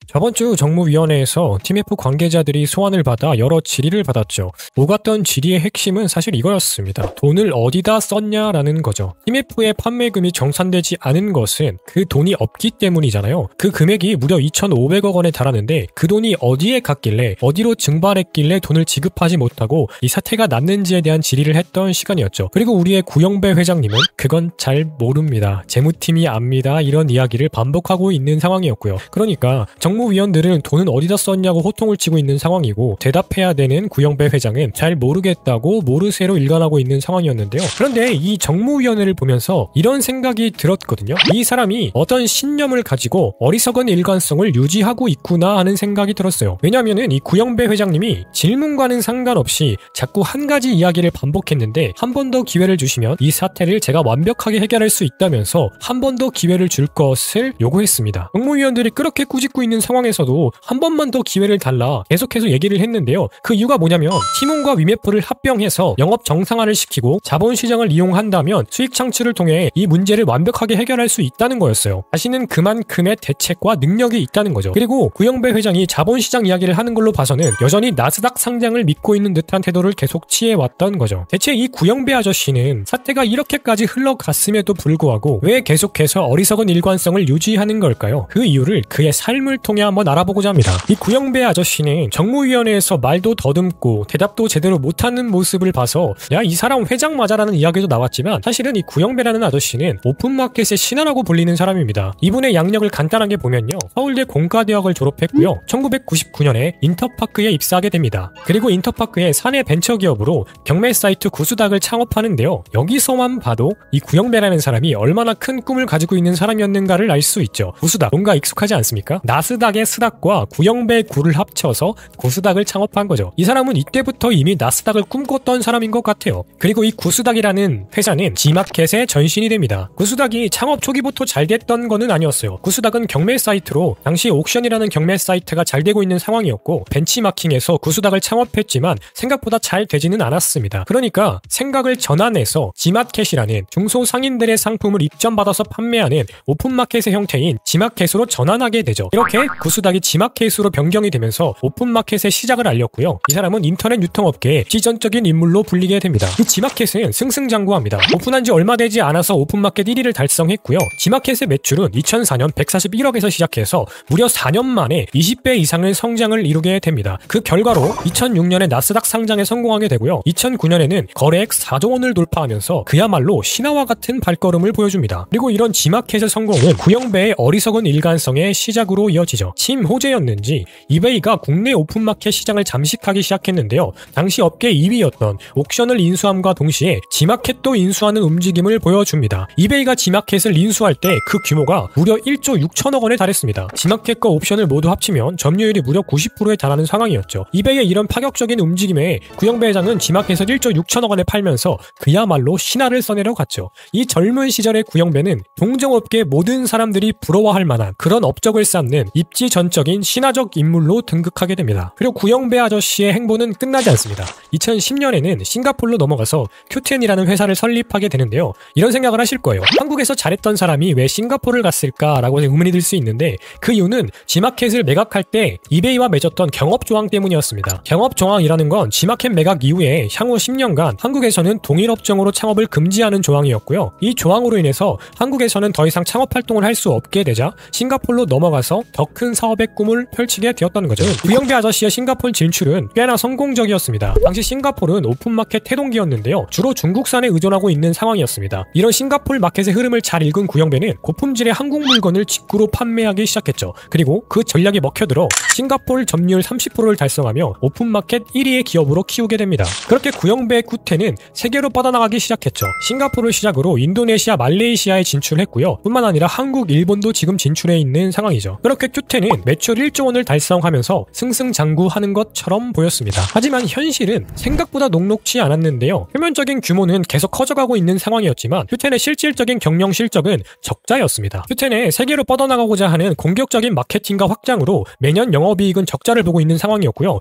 저번 주 정무위원회에서 TMF 관계자들이 소환을 받아 여러 질의를 받았죠. 오갔던 질의의 핵심은 사실 이거였습니다. 돈을 어디다 썼냐라는 거죠. TMF의 판매금이 정산되지 않은 것은 그 돈이 없기 때문이잖아요. 그 금액이 무려 2,500억 원에 달하는데 그 돈이 어디에 갔길래, 어디로 증발했길래 돈을 지급하지 못하고 이 사태가 났는지에 대한 질의를 했던 시간이었죠. 그리고 우리의 구영배 회장님은 그건 잘 모릅니다. 재무팀이 압니다. 이런 이야기를 반복하고 있는 상황이었고요. 그러니까 정무위원들은 돈은 어디다 썼냐고 호통을 치고 있는 상황이고, 대답해야 되는 구영배 회장은 잘 모르겠다고 모르쇠로 일관하고 있는 상황이었는데요. 그런데 이 정무위원회를 보면서 이런 생각이 들었거든요. 이 사람이 어떤 신념을 가지고 어리석은 일관성을 유지하고 있구나 하는 생각이 들었어요. 왜냐하면 이 구영배 회장님이 질문과는 상관없이 자꾸 한 가지 이야기를 반복했는데, 한 번 더 기회를 주시면 이 사태를 제가 완벽하게 해결할 수 있다면서 한 번 더 기회를 줄 것을 요구했습니다. 정무위원들이 그렇게 꾸짖고 있는 상황에서도 한 번만 더 기회를 달라 계속해서 얘기를 했는데요. 그 이유가 뭐냐면 티몬과 위메프를 합병해서 영업 정상화를 시키고 자본시장을 이용한다면 수익 창출을 통해 이 문제를 완벽하게 해결할 수 있다는 거였어요. 자신은 그만큼의 대책과 능력이 있다는 거죠. 그리고 구영배 회장이 자본시장 이야기를 하는 걸로 봐서는 여전히 나스닥 상장을 믿고 있는 듯한 태도를 계속 취해왔던 거죠. 대체 이 구영배 아저씨는 사태가 이렇게까지 흘러갔음에도 불구하고 왜 계속해서 어리석은 일관성을 유지하는 걸까요? 그 이유를 그의 삶을 통해 한번 알아보고자 합니다. 이 구영배 아저씨는 정무위원회에서 말도 더듬고 대답도 제대로 못하는 모습을 봐서 야, 이 사람 회장 맞아라는 이야기도 나왔지만, 사실은 이 구영배라는 아저씨는 오픈마켓의 신하라고 불리는 사람입니다. 이분의 양력을 간단하게 보면요, 서울대 공과대학을 졸업했고요, 1999년에 인터파크에 입사하게 됩니다. 그리고 인터파크의 사내 벤처기업으로 경매 사이트 구수닥을 창업하는데요, 여기서만 봐도 이 구영배라는 사람이 얼마나 큰 꿈을 가지고 있는 사람이었는가를 알 수 있죠. 구수닥, 뭔가 익숙하지 않습니까? 나스닥의 스닥과 구영배 구를 합쳐서 구수닥을 창업한 거죠. 이 사람은 이때부터 이미 나스닥을 꿈꿨던 사람인 것 같아요. 그리고 이 구수닥이라는 회사는 지마켓의 전신이 됩니다. 구수닥이 창업 초기부터 잘 됐던 거는 아니었어요. 구수닥은 경매 사이트로 당시 옥션이라는 경매 사이트가 잘 되고 있는 상황이었고, 벤치마킹에서 구수닥을 창업했지만 생각보다 잘 되지는 않았습니다. 그러니까 생각을 전환해서 지마켓이라는 중소상인들의 상품을 입점받아서 판매하는 오픈마켓의 형태인 지마켓으로 전환하게 되죠. 이렇게 구수닥이 지마켓으로 변경이 되면서 오픈마켓의 시작을 알렸고요. 이 사람은 인터넷 유통업계의 지전적인 인물로 불리게 됩니다. 이 지마켓은 승승장구합니다. 오픈한 지 얼마 되지 않아서 오픈마켓 1위를 달성했고요. 지마켓의 매출은 2004년 141억에서 시작해서 무려 4년 만에 20배 이상의 성장을 이루게 됩니다. 그 결과로 2006년에 나스닥 상장에 성공하게 되고요. 2009년에는 거래액 4조 원을 돌파하면서 그야말로 신화와 같은 발걸음을 보여줍니다. 그리고 이런 지마켓의 성공은 구영배의 어리석은 일관성의 시작으로 이어지죠. 침 호재였는지 이베이가 국내 오픈마켓 시장을 잠식하기 시작했는데요. 당시 업계 2위였던 옥션을 인수함과 동시에 지마켓도 인수하는 움직임을 보여줍니다. 이베이가 지마켓을 인수할 때 그 규모가 무려 1조 6천억 원에 달했습니다. 지마켓과 옵션을 모두 합치면 점유율이 무려 90%에 달하는 상황이었죠. 이베이의 이런 파격적인 움직임에 구영배 회장은 지마켓을 1조 6천억 원에 팔면서 그야말로 신화를 써내려 갔죠. 이 젊은 시절의 구영배는 동종업계의 모든 사람들이 부러워할 만한 그런 업적을 쌓는 입지전적인 신화적 인물로 등극하게 됩니다. 그리고 구영배 아저씨의 행보는 끝나지 않습니다. 2010년에는 싱가포르로 넘어가서 Q10이라는 회사를 설립하게 되는데요. 이런 생각을 하실 거예요. 한국에서 잘했던 사람이 왜 싱가포르를 갔을까라고 의문이 들 수 있는데, 그 이유는 지마켓을 매각할 때 이베이와 맺었던 경업조항 때문이었습니다. 경업조항이라는 건 지마켓 매각 이후에 향후 10년간 한국에서는 동일업종으로 창업을 금지하는 조항이었고요. 이 조항으로 인해서 한국에서는 더 이상 창업활동을 할 수 없게 되자 싱가포르로 넘어가서 더 큰 사업의 꿈을 펼치게 되었던 거죠. 구영배 아저씨의 싱가포르 진출은 꽤나 성공적이었습니다. 당시 싱가포르는 오픈마켓 태동기였는데요. 주로 중국산에 의존하고 있는 상황이었습니다. 이런 싱가포르 마켓의 흐름을 잘 읽은 구영배는 고품질의 한국 물건을 직구로 판매하기 시작했죠. 그리고 그 전략에 먹혀들어 싱가포르 점유율 30%를 달성하며 오픈마켓 1위의 기업으로 키우게 됩니다. 그렇게 구영배의 쿠텐은 세계로 뻗어나가기 시작했죠. 싱가포르를 시작으로 인도네시아, 말레이시아에 진출했고요. 뿐만 아니라 한국, 일본도 지금 진출해 있는 상황이죠. 그렇게 큐텐은 매출 1조 원을 달성하면서 승승장구하는 것처럼 보였습니다. 하지만 현실은 생각보다 녹록지 않았는데요. 표면적인 규모는 계속 커져가고 있는 상황이었지만 큐텐의 실질적인 경영 실적은 적자였습니다. 큐텐의 세계로 뻗어나가고자 하는 공격적인 마케팅과 확장으로 매년 영업이익은 적자를 보고 있는 상황이었고요.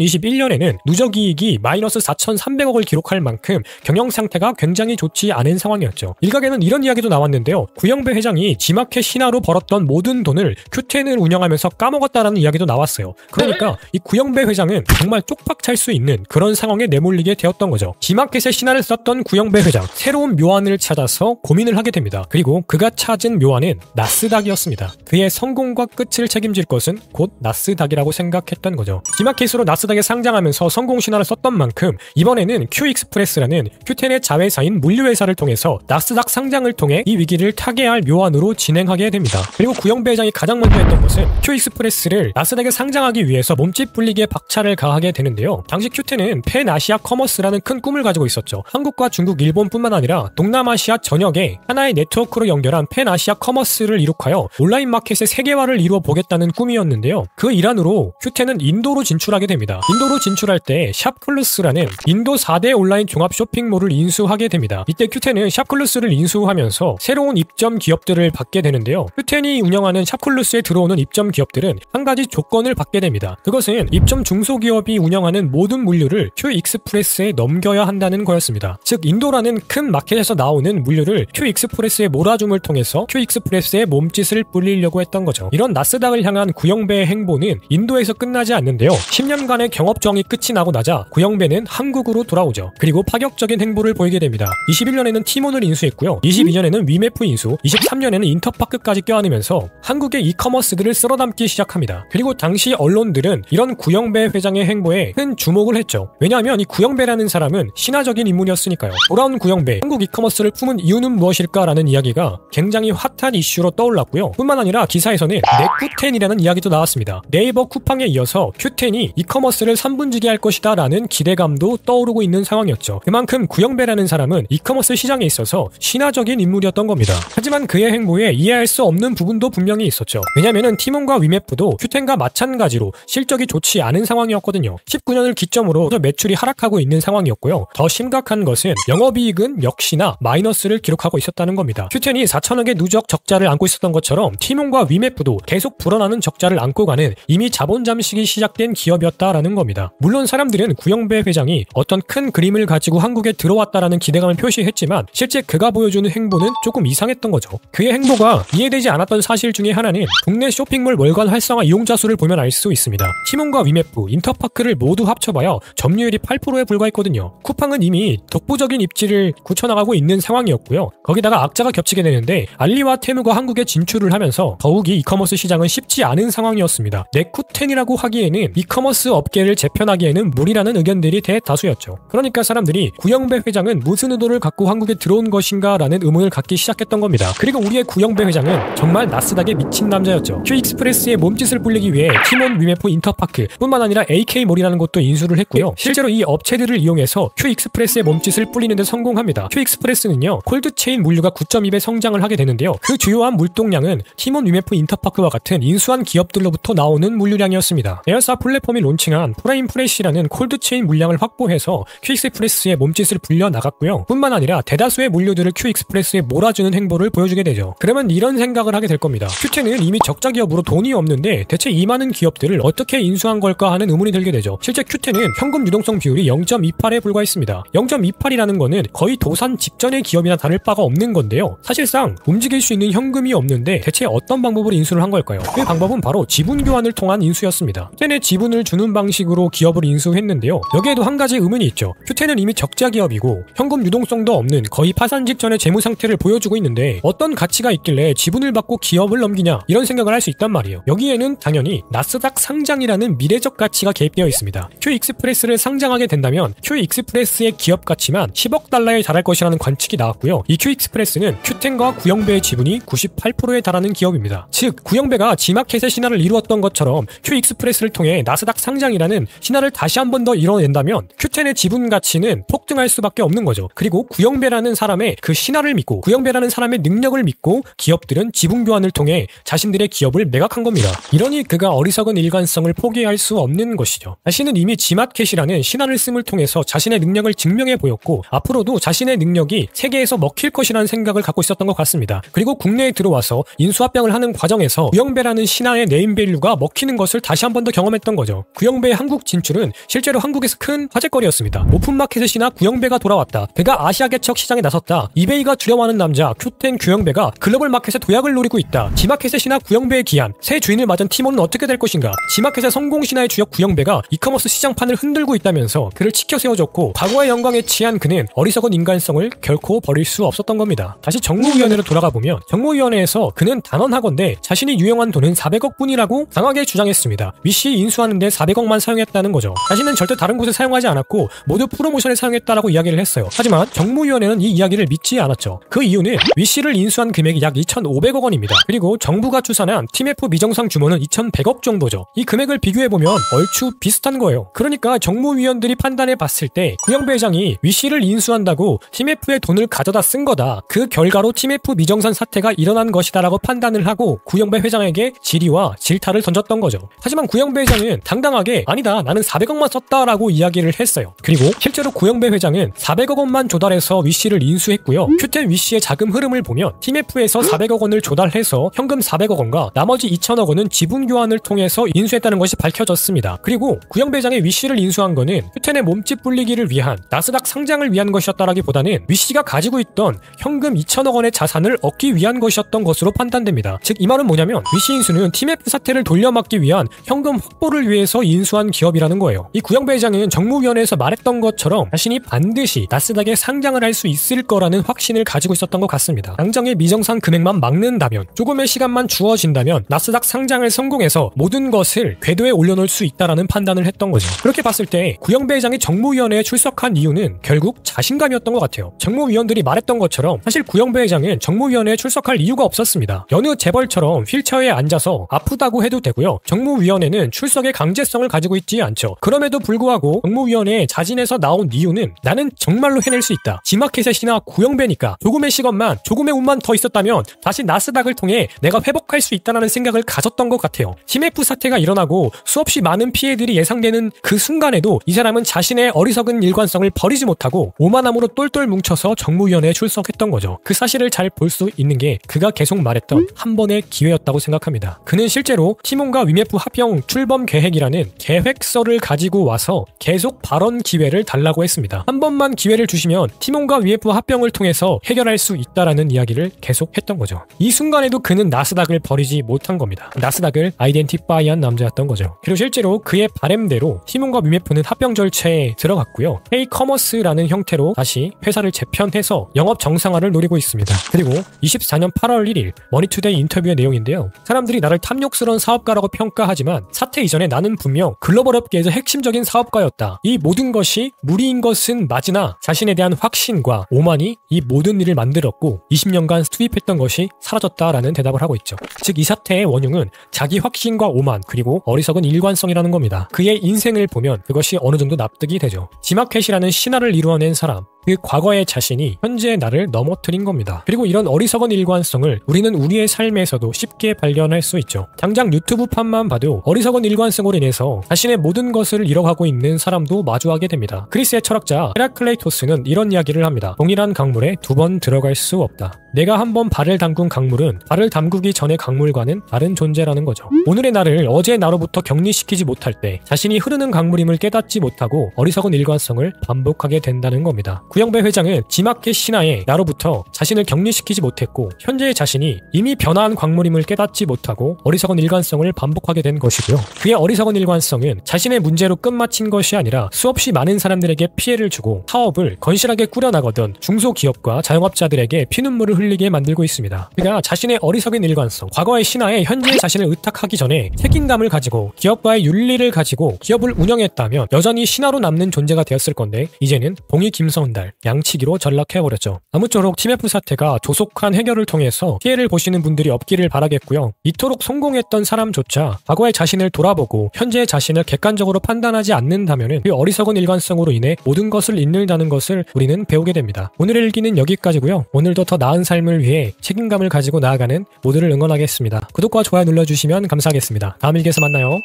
2021년에는 누적이익이 마이너스 4,300억을 기록할 만큼 경영 상태가 굉장히 좋지 않은 상황이었죠. 일각에는 이런 이야기도 나왔는데요. 구영배 회장이 지마켓 신화로 벌었던 모든 돈을 Q10을 운영하면서 까먹었다라는 이야기도 나왔어요. 그러니까 이 구영배 회장은 정말 쪽박 찰 수 있는 그런 상황에 내몰리게 되었던 거죠. G마켓의 신화를 썼던 구영배 회장, 새로운 묘안을 찾아서 고민을 하게 됩니다. 그리고 그가 찾은 묘안은 나스닥이었습니다. 그의 성공과 끝을 책임질 것은 곧 나스닥이라고 생각했던 거죠. G마켓으로 나스닥에 상장하면서 성공 신화를 썼던 만큼 이번에는 Q익스프레스라는 Q10의 자회사인 물류회사를 통해서 나스닥 상장을 통해 이 위기를 타개할 묘안으로 진행하게 됩니다. 그리고 구영배 회장이 가장 먼저 했던 것은 Q익스프레스를 나스닥에 상장하기 위해서 몸집 불리기에 박차를 가하게 되는데요. 당시 Q10은 팬아시아 커머스라는 큰 꿈을 가지고 있었죠. 한국과 중국, 일본뿐만 아니라 동남아시아 전역에 하나의 네트워크로 연결한 팬아시아 커머스를 이룩하여 온라인 마켓의 세계화를 이루어 보겠다는 꿈이었는데요. 그 일환으로 Q10은 인도로 진출하게 됩니다. 인도로 진출할 때 샵클루스라는 인도 4대 온라인 종합 쇼핑몰을 인수하게 됩니다. 이때 Q10은 샵클루스를 인수하면서 새로운 입점 기업들을 받게 되는데요. Q10이 운영하는 샵클루스에 들어오는 입점 기업들은 한 가지 조건을 받게 됩니다. 그것은 입점 중소기업이 운영하는 모든 물류를 Q익스프레스에 넘겨야 한다는 거였습니다. 즉 인도라는 큰 마켓에서 나오는 물류를 Q익스프레스의 몰아줌을 통해서 Q익스프레스의 몸짓을 불리려고 했던 거죠. 이런 나스닥을 향한 구영배의 행보는 인도에서 끝나지 않는데요. 10년간의 경업정이 끝이 나고 나자 구영배는 한국으로 돌아오죠. 그리고 파격적인 행보를 보이게 됩니다. 21년에는 티몬을 인수했고요. 22년에는 위메프 인수, 23년에는 인터파크까지 껴안으면서 한국의 이커머스들을 쓸어담기 시작합니다. 그리고 당시 언론들은 이런 구영배 회장의 행보에 큰 주목을 했죠. 왜냐하면 이 구영배라는 사람은 신화적인 인물이었으니까요. 돌아온 구영배, 한국 이커머스를 품은 이유는 무엇일까라는 이야기가 굉장히 핫한 이슈로 떠올랐고요. 뿐만 아니라 기사에서는 네쿠텐이라는 이야기도 나왔습니다. 네이버 쿠팡에 이어서 Q10이 이커머스를 3분지게 할 것이다 라는 기대감도 떠오르고 있는 상황이었죠. 그만큼 구영배라는 사람은 이커머스 시장에 있어서 신화적인 인물이었던 겁니다. 하지만 그의 행보에 이해할 수 없는 부분도 분명히 있었죠. 왜냐면은 티몬과 위메프도 Q10과 마찬가지로 실적이 좋지 않은 상황이었거든요. 19년을 기점으로 매출이 하락하고 있는 상황이었고요. 더 심각한 것은 영업이익은 역시나 마이너스를 기록하고 있었다는 겁니다. Q10이 4천억의 누적 적자를 안고 있었던 것처럼 티몬과 위메프도 계속 불어나는 적자를 안고 가는 이미 자본 잠식이 시작된 기업이었다라는 겁니다. 물론 사람들은 구영배 회장이 어떤 큰 그림을 가지고 한국에 들어왔다라는 기대감을 표시했지만 실제 그가 보여주는 행보는 조금 이상했던 거죠. 그의 행보가 이해되지 않았던 사실 중에 하나는 국내 쇼핑몰 월간 활성화 이용자 수를 보면 알 수 있습니다. 티몬과 위메프, 인터파크를 모두 합쳐봐야 점유율이 8%에 불과했거든요. 쿠팡은 이미 독보적인 입지를 굳혀나가고 있는 상황이었고요. 거기다가 악자가 겹치게 되는데 알리와 테무가 한국에 진출을 하면서 더욱이 이커머스 시장은 쉽지 않은 상황이었습니다. 네쿠텐이라고 하기에는 이커머스 업계를 재편하기에는 무리라는 의견들이 대다수였죠. 그러니까 사람들이 구영배 회장은 무슨 의도를 갖고 한국에 들어온 것인가 라는 의문을 갖기 시작했던 겁니다. 그리고 우리의 구영배 회장은 정말 나스닥에 미친 남자였죠. Q익스프레스의 몸짓을 불리기 위해 티몬, 위메프, 인터파크 뿐만 아니라 AK몰이라는 곳도 인수를 했고요. 실제로 이 업체들을 이용해서 Q익스프레스의 몸짓을 불리는 데 성공합니다. Q익스프레스는요, 콜드체인 물류가 9.2배 성장을 하게 되는데요. 그 주요한 물동량은 티몬, 위메프, 인터파크와 같은 인수한 기업들로부터 나오는 물류량이었습니다. 에어사 플랫폼이 론칭한 프라임 프레시라는 콜드체인 물량을 확보해서 Q익스프레스의 몸짓을 불려 나갔고요. 뿐만 아니라 대다수의 물류들을 Q익스프레스에 몰아주는 행보를 보여주게 되죠. 그러면 이런 생각을 하게 될 겁니다. Q10은 이미 적자 기업으로 돈이 없는데 대체 이 많은 기업들을 어떻게 인수한 걸까 하는 의문이 들게 되죠. 실제 Q10은 현금 유동성 비율이 0.28에 불과했습니다. 0.28이라는 거는 거의 도산 직전의 기업이나 다를 바가 없는 건데요. 사실상 움직일 수 있는 현금이 없는데 대체 어떤 방법으로 인수를 한 걸까요? 그 방법은 바로 지분 교환을 통한 인수였습니다. Q10에 지분을 주는 방식으로 기업을 인수했는데요. 여기에도 한 가지 의문이 있죠. Q10은 이미 적자 기업이고 현금 유동성도 없는 거의 파산 직전의 재무 상태를 보여주고 있는데 어떤 가치가 있길래 지분을 받고 기업을 넘기냐 이런 생각을 할 수 있단 말이에요. 여기에는 당연히 나스닥 상장이라는 미래적 가치가 개입되어 있습니다. Q익스프레스를 상장하게 된다면 Q익스프레스의 기업 가치만 10억 달러에 달할 것이라는 관측이 나왔고요. 이 Q익스프레스는 Q10과 구영배의 지분이 98%에 달하는 기업입니다. 즉 구영배가 G마켓의 신화를 이루었던 것처럼 Q익스프레스를 통해 나스닥 상장이라는 신화를 다시 한 번 더 이뤄낸다면 Q10의 지분 가치는 폭등할 수밖에 없는 거죠. 그리고 구영배라는 사람의 그 신화를 믿고 구영배라는 사람의 능력을 믿고 기업들은 지분 교환을 통해 자신들의 기업을 매각한 겁니다. 이러니 그가 어리석은 일관성을 포기할 수 없는 것이죠. 자신은 이미 G마켓이라는 신화를 씀을 통해서 자신의 능력을 증명해 보였고 앞으로도 자신의 능력이 세계에서 먹힐 것이라는 생각을 갖고 있었던 것 같습니다. 그리고 국내에 들어와서 인수합병을 하는 과정에서 구영배라는 신화의 네임밸류가 먹히는 것을 다시 한 번 더 경험했던 거죠. 구영배의 한국 진출은 실제로 한국에서 큰 화제거리였습니다. 오픈마켓의 신화 구영배가 돌아왔다. 그가 아시아 개척 시장에 나섰다. 이베이가 두려워하는 남자 Q10 구영배가 글로벌 마켓의 도약을 노리고 있다. G마켓의 신화 구영배의 기한 위한 새 주인을 맞은 티몬은 어떻게 될 것인가? 지마켓의 성공 신화의 주역 구영배가 이커머스 시장판을 흔들고 있다면서 그를 치켜 세워줬고 과거의 영광에 취한 그는 어리석은 인간성을 결코 버릴 수 없었던 겁니다. 다시 정무위원회로 돌아가 보면 정무위원회에서 그는 단언하건대 자신이 유용한 돈은 400억 뿐이라고 강하게 주장했습니다. 위시 인수하는데 400억만 사용했다는 거죠. 자신은 절대 다른 곳에 사용하지 않았고 모두 프로모션에 사용했다라고 이야기를 했어요. 하지만 정무위원회는 이 이야기를 믿지 않았죠. 그 이유는 위시를 인수한 금액이 약 2,500억 원입니다. 그리고 정부가 추산한 팀F 미정상 규모는 2,100억 정도죠. 이 금액을 비교해보면 얼추 비슷한 거예요. 그러니까 정무위원들이 판단해 봤을 때 구영배 회장이 위시를 인수한다고 팀F의 돈을 가져다 쓴 거다. 그 결과로 팀F 미정산 사태가 일어난 것이다라고 판단을 하고 구영배 회장에게 질의와 질타를 던졌던 거죠. 하지만 구영배 회장은 당당하게 아니다, 나는 400억만 썼다라고 이야기를 했어요. 그리고 실제로 구영배 회장은 400억 원만 조달해서 위시를 인수했고요. 큐텐 위시의 자금 흐름을 보면 팀F에서 400억 원을 조달해서 현금 400억 원과 나머지 2천억 원은 지분 교환을 통해서 인수했다는 것이 밝혀졌습니다. 그리고 구영배 회장의 위시를 인수한 거는 큐텐의 몸집 불리기를 위한 나스닥 상장을 위한 것이었다라기보다는 위시가 가지고 있던 현금 2천억 원의 자산을 얻기 위한 것이었던 것으로 판단됩니다. 즉 이 말은 뭐냐면 위시 인수는 팀F 사태를 돌려막기 위한 현금 확보를 위해서 인수한 기업이라는 거예요. 이 구영배 회장은 정무위원회에서 말했던 것처럼 자신이 반드시 나스닥에 상장을 할 수 있을 거라는 확신을 가지고 있었던 것 같습니다. 당장의 미정상 금액만 막는다면, 조금의 시간만 주어진다면 나스닥 상장을 성공해서 모든 것을 궤도에 올려놓을 수 있다라는 판단을 했던 거죠. 그렇게 봤을 때 구영배 회장이 정무위원회에 출석한 이유는 결국 자신감이었던 것 같아요. 정무위원들이 말했던 것처럼 사실 구영배 회장은 정무위원회에 출석할 이유가 없었습니다. 여느 재벌처럼 휠체어에 앉아서 아프다고 해도 되고요. 정무위원회는 출석의 강제성을 가지고 있지 않죠. 그럼에도 불구하고 정무위원회에 자진해서 나온 이유는 나는 정말로 해낼 수 있다. 지마켓의 신화 구영배니까 조금의 시간만, 조금의 운만 더 있었다면 다시 나스닥을 통해 내가 회복할 수 있다는 생각을 가졌던 것 같아요. 팀F 사태가 일어나고 수없이 많은 피해들이 예상되는 그 순간에도 이 사람은 자신의 어리석은 일관성을 버리지 못하고 오만함으로 똘똘 뭉쳐서 정무위원회에 출석했던 거죠. 그 사실을 잘 볼 수 있는 게 그가 계속 말했던 한 번의 기회였다고 생각합니다. 그는 실제로 팀원과 위메프 합병 출범 계획이라는 계획서를 가지고 와서 계속 발언 기회를 달라고 했습니다. 한 번만 기회를 주시면 팀원과 위메프 합병을 통해서 해결할 수 있다라는 이야기를 계속 했던 거죠. 이 순간에도 그는 나스닥을 버리지 못한 겁니다. 나스닥을 아이덴티파이한 남자였던 거죠. 그리고 실제로 그의 바램대로 팀원과 위메프는 합병 절차에 들어갔고요. K-커머스라는 형태로 다시 회사를 재편해서 영업 정상화를 노리고 있습니다. 그리고 24년 8월 1일 머니투데이 인터뷰의 내용인데요. 사람들이 나를 탐욕스러운 사업가라고 평가하지만 사태 이전에 나는 분명 글로벌 업계에서 핵심적인 사업가였다. 이 모든 것이 무리인 것은 맞으나 자신에 대한 확신과 오만이 이 모든 일을 만들었고 20년간 투입했던 것이 사라졌다라는 대답을 하고 있죠. 즉 이 사태의 원흉은 자기 확신과 오만 그리고 어리석은 일관성이라는 겁니다. 그의 인생을 보면 그것이 어느 정도 납득이 되죠. 지마켓이라는 신화를 이루어낸 사람, 그 과거의 자신이 현재의 나를 넘어뜨린 겁니다. 그리고 이런 어리석은 일관성을 우리는 우리의 삶에서도 쉽게 발견할 수 있죠. 당장 유튜브판만 봐도 어리석은 일관성으로 인해서 자신의 모든 것을 잃어가고 있는 사람도 마주하게 됩니다. 그리스의 철학자 헤라클레이토스는 이런 이야기를 합니다. 동일한 강물에 두 번 들어갈 수 없다. 내가 한번 발을 담근 강물은 발을 담그기 전의 강물과는 다른 존재라는 거죠. 오늘의 나를 어제의 나로부터 격리시키지 못할 때 자신이 흐르는 강물임을 깨닫지 못하고 어리석은 일관성을 반복하게 된다는 겁니다. 구영배 회장은 지마켓 신화에 나로부터 자신을 격리시키지 못했고 현재의 자신이 이미 변화한 광물임을 깨닫지 못하고 어리석은 일관성을 반복하게 된 것이고요. 그의 어리석은 일관성은 자신의 문제로 끝마친 것이 아니라 수없이 많은 사람들에게 피해를 주고 사업을 건실하게 꾸려나가던 중소기업과 자영업자들에게 피눈물을 흘리게 만들고 있습니다. 그가 자신의 어리석은 일관성, 과거의 신화에 현재의 자신을 의탁하기 전에 책임감을 가지고 기업과의 윤리를 가지고 기업을 운영했다면 여전히 신화로 남는 존재가 되었을 건데 이제는 봉이 김선달, 양치기로 전락해버렸죠. 아무쪼록 팀F 사태가 조속한 해결을 통해서 피해를 보시는 분들이 없기를 바라겠고요. 이토록 성공했던 사람조차 과거의 자신을 돌아보고 현재의 자신을 객관적으로 판단하지 않는다면 그 어리석은 일관성으로 인해 모든 것을 잃는다는 것을 우리는 배우게 됩니다. 오늘의 일기는 여기까지고요. 오늘도 더 나은 삶을 위해 책임감을 가지고 나아가는 모두를 응원하겠습니다. 구독과 좋아요 눌러주시면 감사하겠습니다. 다음 일기에서 만나요.